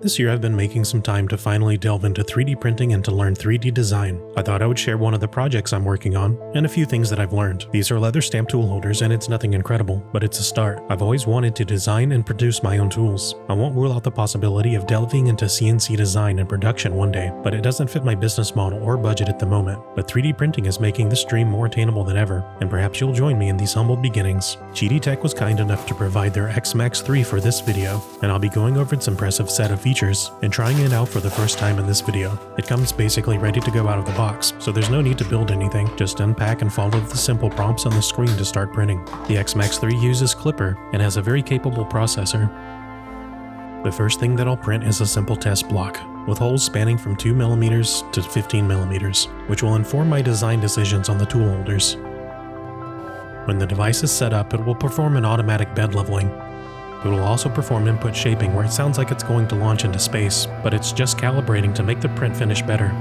This year I've been making some time to finally delve into 3D printing and to learn 3D design. I thought I would share one of the projects I'm working on, and a few things that I've learned. These are leather stamp tool holders and it's nothing incredible, but it's a start. I've always wanted to design and produce my own tools. I won't rule out the possibility of delving into CNC design and production one day, but it doesn't fit my business model or budget at the moment. But 3D printing is making this dream more attainable than ever, and perhaps you'll join me in these humble beginnings. GD Tech was kind enough to provide their X Max 3 for this video, and I'll be going over its impressive set of features and trying it out for the first time in this video. It comes basically ready to go out of the box, so there's no need to build anything, just unpack and follow the simple prompts on the screen to start printing. The X Max 3 uses Clipper and has a very capable processor. The first thing that I'll print is a simple test block, with holes spanning from 2mm to 15mm, which will inform my design decisions on the tool holders. When the device is set up, it will perform an automatic bed leveling. It will also perform input shaping where it sounds like it's going to launch into space, but it's just calibrating to make the print finish better.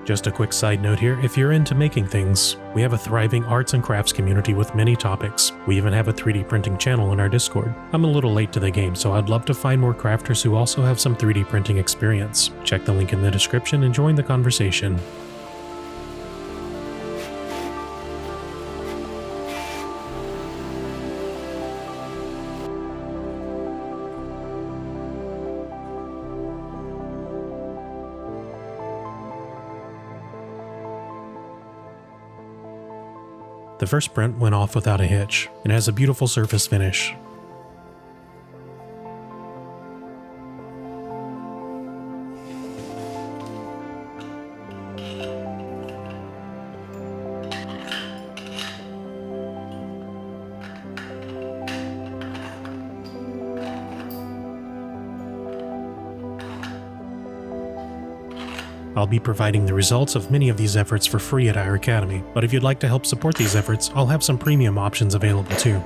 Just a quick side note here, if you're into making things, we have a thriving arts and crafts community with many topics. We even have a 3D printing channel in our Discord. I'm a little late to the game, so I'd love to find more crafters who also have some 3D printing experience. Check the link in the description and join the conversation. The first print went off without a hitch, and has a beautiful surface finish. I'll be providing the results of many of these efforts for free at our academy, but if you'd like to help support these efforts, I'll have some premium options available too.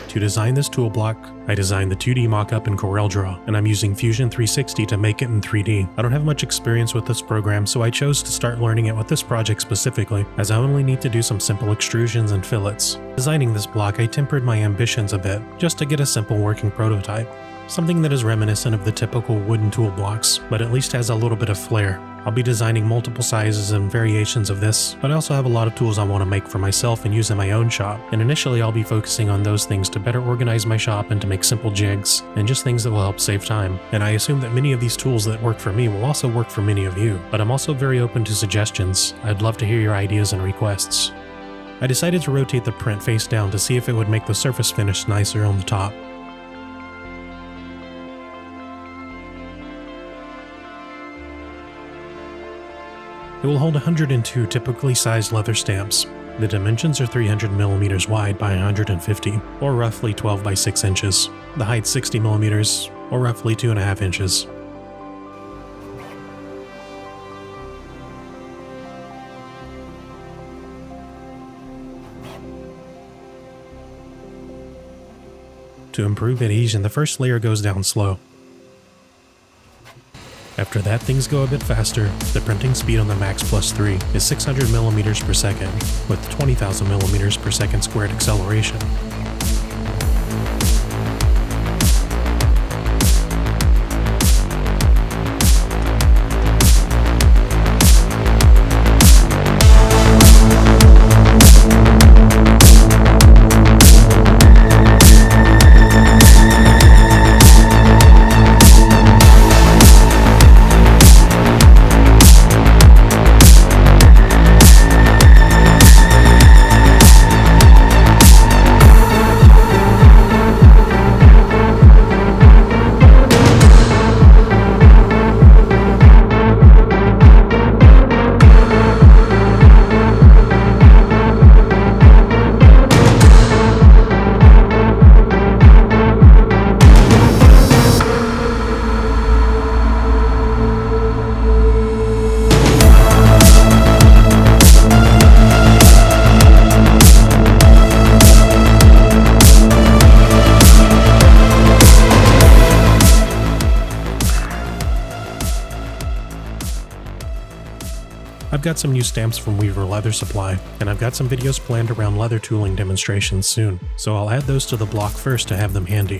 To design this tool block, I designed the 2D mockup in CorelDRAW, and I'm using Fusion 360 to make it in 3D. I don't have much experience with this program, so I chose to start learning it with this project specifically, as I only need to do some simple extrusions and fillets. Designing this block, I tempered my ambitions a bit, just to get a simple working prototype. Something that is reminiscent of the typical wooden tool blocks, but at least has a little bit of flair. I'll be designing multiple sizes and variations of this, but I also have a lot of tools I want to make for myself and use in my own shop, and initially I'll be focusing on those things to better organize my shop and to make simple jigs, and just things that will help save time. And I assume that many of these tools that work for me will also work for many of you, but I'm also very open to suggestions. I'd love to hear your ideas and requests. I decided to rotate the print face down to see if it would make the surface finish nicer on the top. It will hold 102 typically sized leather stamps. The dimensions are 300mm wide by 150, or roughly 12 by 6 inches. The height 60mm, or roughly 2.5 inches. To improve adhesion, the first layer goes down slow. After that, things go a bit faster. The printing speed on the Max Plus 3 is 600mm per second, with 20,000mm per second squared acceleration. I've got some new stamps from Weaver Leather Supply, and I've got some videos planned around leather tooling demonstrations soon, so I'll add those to the block first to have them handy.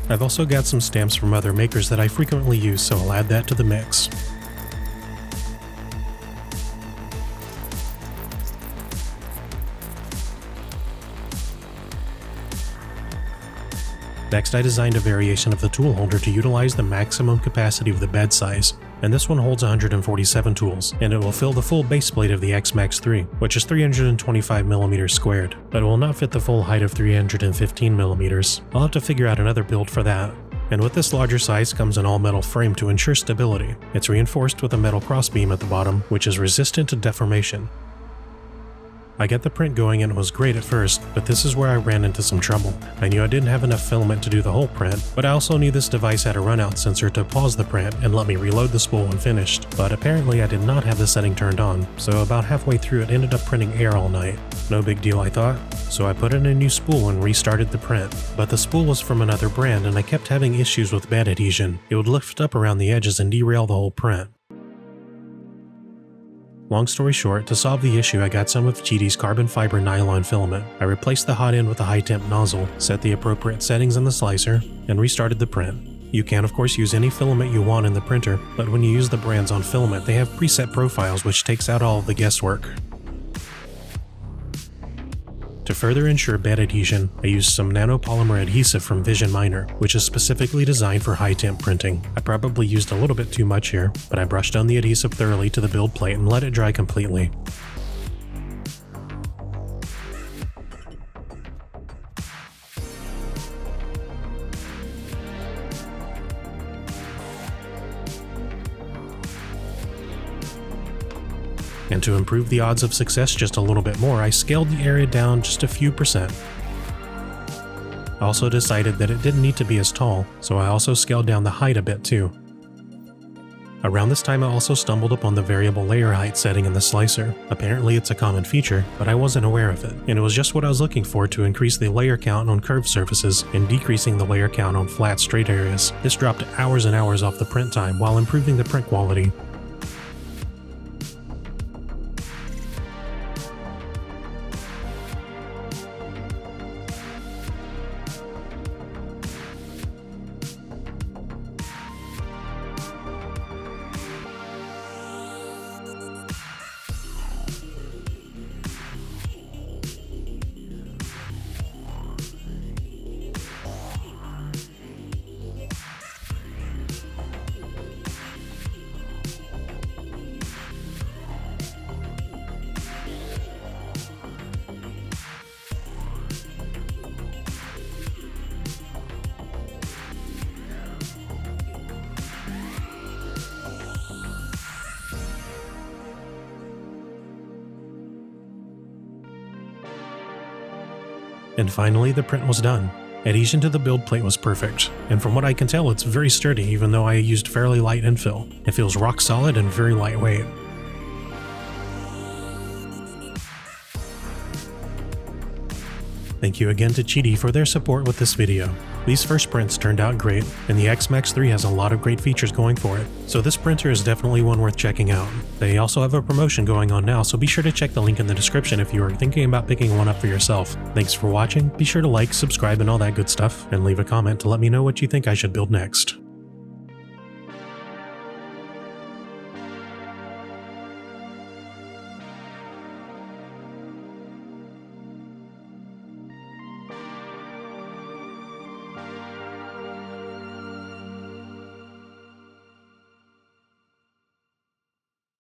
I've also got some stamps from other makers that I frequently use, so I'll add that to the mix. Next, I designed a variation of the tool holder to utilize the maximum capacity of the bed size, and this one holds 147 tools, and it will fill the full base plate of the X-Max 3, which is 325mm squared, but it will not fit the full height of 315mm. I'll have to figure out another build for that. And with this larger size comes an all-metal frame to ensure stability. It's reinforced with a metal crossbeam at the bottom, which is resistant to deformation. I got the print going and it was great at first, but this is where I ran into some trouble. I knew I didn't have enough filament to do the whole print, but I also knew this device had a runout sensor to pause the print and let me reload the spool when finished, but apparently I did not have the setting turned on, so about halfway through it ended up printing air all night. No big deal, I thought, so I put in a new spool and restarted the print, but the spool was from another brand and I kept having issues with bed adhesion. It would lift up around the edges and derail the whole print. Long story short, to solve the issue I got some of Cheaty's carbon fiber nylon filament. I replaced the hot end with a high temp nozzle, set the appropriate settings in the slicer, and restarted the print. You can of course use any filament you want in the printer, but when you use the brands on filament they have preset profiles which takes out all of the guesswork. To further ensure bed adhesion, I used some nanopolymer adhesive from Vision Minor, which is specifically designed for high temp printing. I probably used a little bit too much here, but I brushed on the adhesive thoroughly to the build plate and let it dry completely. And to improve the odds of success just a little bit more, I scaled the area down just a few percent. I also decided that it didn't need to be as tall, so I also scaled down the height a bit too. Around this time I also stumbled upon the variable layer height setting in the slicer. Apparently it's a common feature, but I wasn't aware of it, and it was just what I was looking for to increase the layer count on curved surfaces and decreasing the layer count on flat straight areas. This dropped hours and hours off the print time while improving the print quality. And finally, the print was done. Adhesion to the build plate was perfect, and from what I can tell it's very sturdy even though I used fairly light infill. It feels rock solid and very lightweight. Thank you again to Cheaty for their support with this video. These first prints turned out great, and the X-Max 3 has a lot of great features going for it, so this printer is definitely one worth checking out. They also have a promotion going on now, so be sure to check the link in the description if you are thinking about picking one up for yourself. Thanks for watching, be sure to like, subscribe, and all that good stuff, and leave a comment to let me know what you think I should build next.